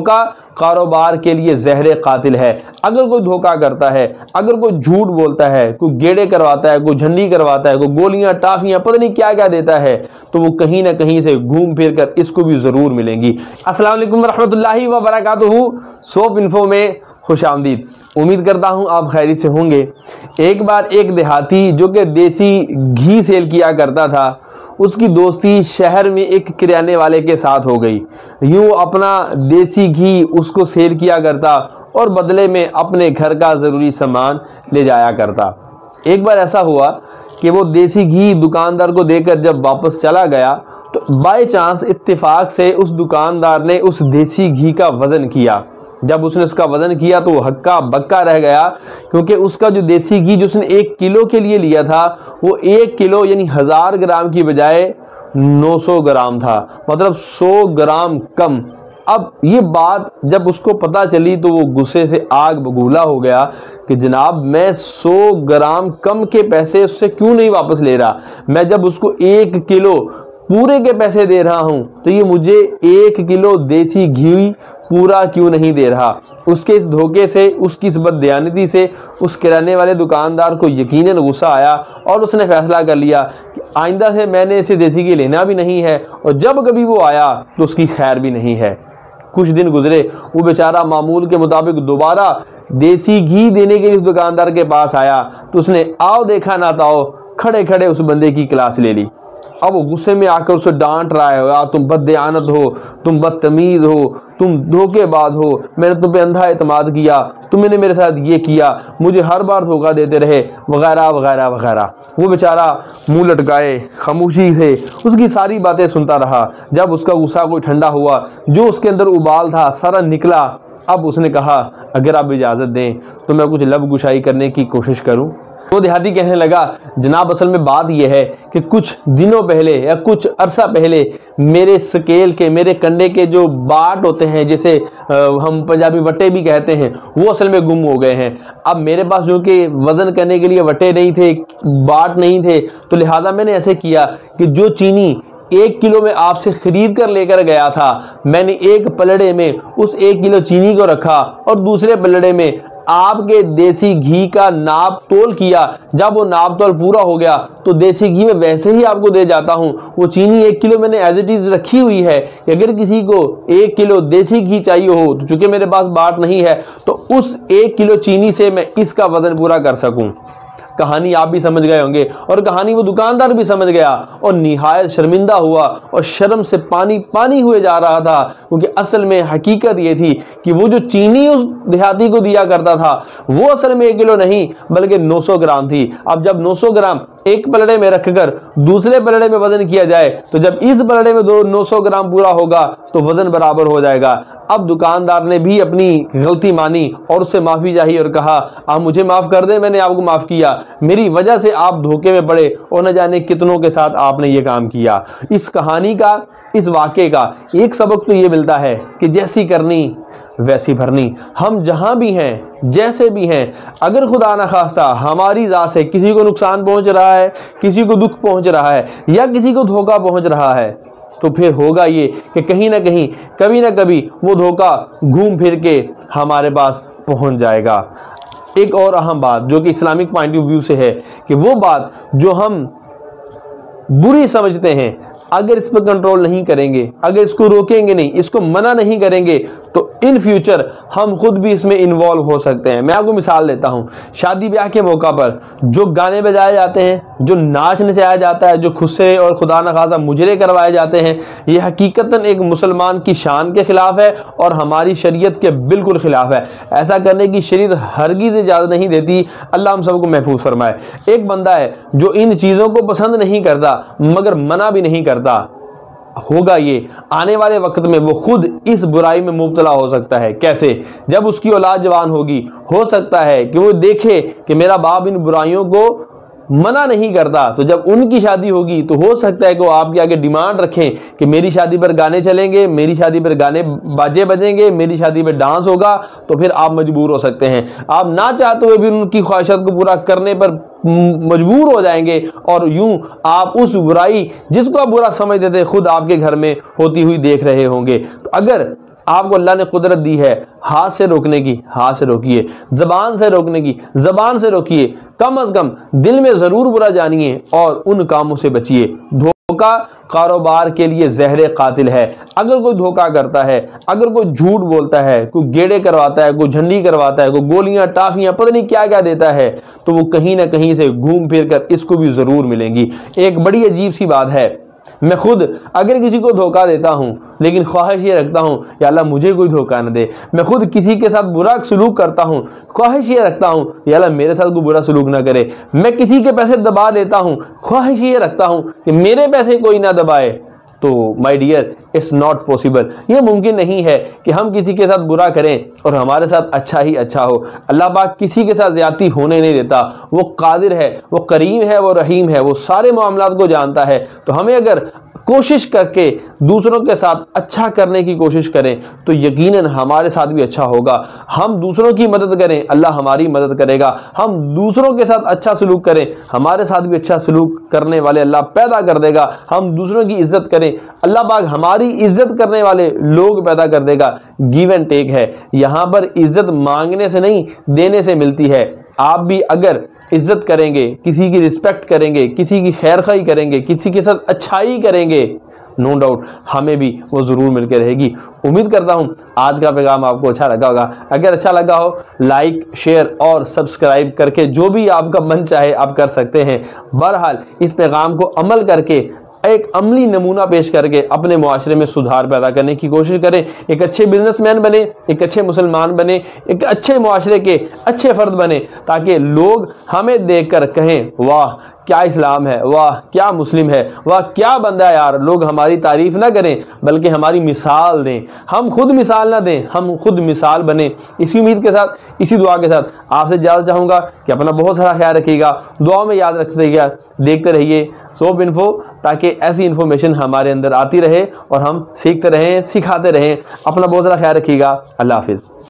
धोखा कारोबार के लिए जहर कातिल है। अगर कोई धोखा करता है, अगर कोई झूठ बोलता है, कोई गेड़े करवाता है, कोई झंडी करवाता है, कोई गोलियां टाफियां पता नहीं क्या क्या देता है, तो वो कहीं ना कहीं से घूम फिर कर इसको भी जरूर मिलेंगी। अस्सलाम वालेकुम रहमतुल्लाहि व बरकातुहू। सोप इन्फो में खुश आमदीद। उम्मीद करता हूँ आप खैरियत से होंगे। एक बार एक देहाती जो कि देसी घी सेल किया करता था, उसकी दोस्ती शहर में एक किराने वाले के साथ हो गई। यूँ अपना देसी घी उसको सेल किया करता और बदले में अपने घर का ज़रूरी सामान ले जाया करता। एक बार ऐसा हुआ कि वो देसी घी दुकानदार को देकर जब वापस चला गया तो बाय चांस इत्तेफाक से उस दुकानदार ने उस देसी घी का वज़न किया। जब उसने उसका वज़न किया तो वो हक्का बक्का रह गया, क्योंकि उसका जो देसी घी जो उसने 1 किलो के लिए लिया था वो 1 किलो यानी 1000 ग्राम की बजाय 900 ग्राम था, मतलब 100 ग्राम कम। अब ये बात जब उसको पता चली तो वो गुस्से से आग बबूला हो गया कि जनाब मैं 100 ग्राम कम के पैसे उससे क्यों नहीं वापस ले रहा। मैं जब उसको 1 किलो पूरे के पैसे दे रहा हूं तो ये मुझे 1 किलो देसी घी पूरा क्यों नहीं दे रहा। उसके इस धोखे से, उसकी इस बददयानती से उस किराने वाले दुकानदार को यकीनन गुस्सा आया और उसने फैसला कर लिया कि आइंदा से मैंने इसे देसी घी लेना भी नहीं है और जब कभी वो आया तो उसकी खैर भी नहीं है। कुछ दिन गुजरे, वो बेचारा मामूल के मुताबिक दोबारा देसी घी देने के लिए उस दुकानदार के पास आया तो उसने आओ देखा ना ताओ खड़े खड़े उस बंदे की क्लास ले ली। अब वो गुस्से में आकर उसे डांट रहा है, यार तुम बददयानत हो, तुम बदतमीज़ हो, तुम धोखेबाज हो, मैंने तुम पे अंधा एतमाद किया, तुमने मेरे साथ ये किया, मुझे हर बार धोखा देते रहे, वगैरह वगैरह वगैरह। वो बेचारा मुंह लटकाए खामोशी से उसकी सारी बातें सुनता रहा। जब उसका गुस्सा कोई ठंडा हुआ, जो उसके अंदर उबाल था सारा निकला। अब उसने कहा अगर आप इजाज़त दें तो मैं कुछ लब गुशाई करने की कोशिश करूँ। वो देहाती कहने लगा जनाब असल में बात यह है कि कुछ दिनों पहले या कुछ अरसा पहले मेरे स्केल के, मेरे कंडे के जो बाट होते हैं, जैसे हम पंजाबी वट्टे भी कहते हैं, वो असल में गुम हो गए हैं। अब मेरे पास जो कि वज़न करने के लिए वट्टे नहीं थे, बाट नहीं थे, तो लिहाजा मैंने ऐसे किया कि जो चीनी 1 किलो में आपसे ख़रीद कर लेकर गया था, मैंने एक पलड़े में उस 1 किलो चीनी को रखा और दूसरे पलड़े में आपके देसी घी का नाप तोल किया। जब वो नाप तोल पूरा हो गया तो देसी घी में वैसे ही आपको दे जाता हूँ। वो चीनी 1 किलो मैंने एज इट इज़ रखी हुई है कि अगर किसी को 1 किलो देसी घी चाहिए हो तो चूँकि मेरे पास बाट नहीं है तो उस 1 किलो चीनी से मैं इसका वज़न पूरा कर सकूँ। कहानी आप भी समझ गए होंगे और कहानी वो दुकानदार भी समझ गया और निहायत शर्मिंदा हुआ और शर्म से पानी पानी हुए जा रहा था, क्योंकि असल में हकीकत ये थी कि वो जो चीनी उस देहाती को दिया करता था वो असल में 1 किलो नहीं बल्कि 900 ग्राम थी। अब जब 900 ग्राम एक पलड़े में रखकर दूसरे पलड़े में वजन किया जाए तो जब इस पलड़े में 900 ग्राम पूरा होगा तो वजन बराबर हो जाएगा। अब दुकानदार ने भी अपनी गलती मानी और उससे माफ़ी चाहिए और कहा आप मुझे माफ़ कर दें, मैंने आपको माफ़ किया, मेरी वजह से आप धोखे में पड़े और न जाने कितनों के साथ आपने ये काम किया। इस कहानी का, इस वाक़े का एक सबक तो ये मिलता है कि जैसी करनी वैसी भरनी। हम जहाँ भी हैं, जैसे भी हैं, अगर खुदा न खास्ता हमारी ज़ात से किसी को नुकसान पहुँच रहा है, किसी को दुख पहुँच रहा है या किसी को धोखा पहुँच रहा है तो फिर होगा ये कि कहीं ना कहीं, कभी ना कभी वो धोखा घूम फिर के हमारे पास पहुंच जाएगा। एक और अहम बात जो कि इस्लामिक पॉइंट ऑफ व्यू से है कि वो बात जो हम बुरी समझते हैं, अगर इस पर कंट्रोल नहीं करेंगे, अगर इसको रोकेंगे नहीं, इसको मना नहीं करेंगे तो इन फ्यूचर हम खुद भी इसमें इन्वॉल्व हो सकते हैं। मैं आपको मिसाल देता हूँ, शादी ब्याह के मौका पर जो गाने बजाए जाते हैं, जो नाच नचाया जाता है, जो खुद से और खुदा न खासा मुजरे करवाए जाते हैं, ये हकीकतन एक मुसलमान की शान के ख़िलाफ़ है और हमारी शरीयत के बिल्कुल ख़िलाफ़ है। ऐसा करने की शरीयत हरगिज़ इजाज़त नहीं देती। अल्लाह हम सबको महफूज फरमाए। एक बंदा है जो इन चीज़ों को पसंद नहीं करता मगर मना भी नहीं करता, होगा ये आने वाले वक्त में वो खुद इस बुराई में मुब्तला हो सकता है। कैसे? जब उसकी औलाद जवान होगी, हो सकता है कि वो देखे कि मेरा बाप इन बुराइयों को मना नहीं करता, तो जब उनकी शादी होगी तो हो सकता है कि वो आपके आगे डिमांड रखें कि मेरी शादी पर गाने चलेंगे, मेरी शादी पर गाने बाजे बजेंगे, मेरी शादी पर डांस होगा। तो फिर आप मजबूर हो सकते हैं, आप ना चाहते हुए भी उनकी ख्वाहिशात को पूरा करने पर मजबूर हो जाएंगे और यूं आप उस बुराई जिसको आप बुरा समझते थे खुद आपके घर में होती हुई देख रहे होंगे। तो अगर आपको अल्लाह ने कुदरत दी है हाथ से रोकने की, हाथ से रोकिए। ज़बान से रोकने की, ज़बान से रोकिए। कम अज़ कम दिल में ज़रूर बुरा जानिए और उन कामों से बचिए। धोखा कारोबार के लिए ज़हर कातिल है। अगर कोई धोखा करता है, अगर कोई झूठ बोलता है, कोई गेड़े करवाता है, कोई झंडी करवाता है, कोई गोलियां टाफियां पता नहीं क्या क्या देता है, तो वो कहीं ना कहीं से घूम फिर कर इसको भी ज़रूर मिलेंगी। एक बड़ी अजीब सी बात है, मैं खुद अगर किसी को धोखा देता हूं लेकिन ख्वाहिश ये रखता हूं या अल्लाह मुझे कोई धोखा न दे। मैं खुद किसी के साथ बुरा सलूक करता हूं, ख्वाहिश ये रखता हूं या अल्लाह मेरे साथ कोई बुरा सलूक ना करे। मैं किसी के पैसे दबा देता हूं, ख्वाहिश ये रखता हूं कि मेरे पैसे कोई ना दबाए। तो my dear, it's not possible. ये मुमकिन नहीं है कि हम किसी के साथ बुरा करें और हमारे साथ अच्छा ही अच्छा हो। अल्लाह पाक किसी के साथ ज़्यादती होने नहीं देता। वो कादिर है, वो करीम है, वो रहीम है, वो सारे मामलात को जानता है। तो हमें अगर कोशिश करके दूसरों के साथ अच्छा करने की कोशिश करें तो यकीनन हमारे साथ भी अच्छा होगा। हम दूसरों की मदद करें, अल्लाह हमारी मदद करेगा। हम दूसरों के साथ अच्छा सलूक करें, हमारे साथ भी अच्छा सलूक करने वाले अल्लाह पैदा कर देगा। हम दूसरों की इज्जत करें, अल्लाह पाक हमारी इज्जत करने वाले लोग पैदा कर देगा। गिव एंड टेक है, यहाँ पर इज्जत मांगने से नहीं देने से मिलती है। आप भी अगर इज्जत करेंगे, किसी की रिस्पेक्ट करेंगे, किसी की खैरखाई करेंगे, किसी के साथ अच्छाई करेंगे, नो डाउट हमें भी वो ज़रूर मिलकर रहेगी। उम्मीद करता हूँ आज का पैगाम आपको अच्छा लगा होगा। अगर अच्छा लगा हो लाइक, शेयर और सब्सक्राइब करके जो भी आपका मन चाहे आप कर सकते हैं। बहरहाल इस पैगाम को अमल करके एक अमली नमूना पेश करके अपने मुआशरे में सुधार पैदा करने की कोशिश करें। एक अच्छे बिजनेसमैन बने, एक अच्छे मुसलमान बने, एक अच्छे मुआशरे के अच्छे फ़र्द बने, ताकि लोग हमें देखकर कहें वाह क्या इस्लाम है, वाह क्या मुस्लिम है, वाह क्या बंदा है यार। लोग हमारी तारीफ़ ना करें बल्कि हमारी मिसाल दें। हम खुद मिसाल ना दें, हम खुद मिसाल बने। इसी उम्मीद के साथ, इसी दुआ के साथ आपसे इजाज़त चाहूँगा कि अपना बहुत सारा ख्याल रखिएगा, दुआ में याद रखिएगा। देखते रहिए सोप इन्फो, ताकि ऐसी इन्फॉर्मेशन हमारे अंदर आती रहे और हम सीखते रहें, सिखाते रहें। अपना बहुत सारा ख्याल रखिएगा। अल्लाह हाफिज़।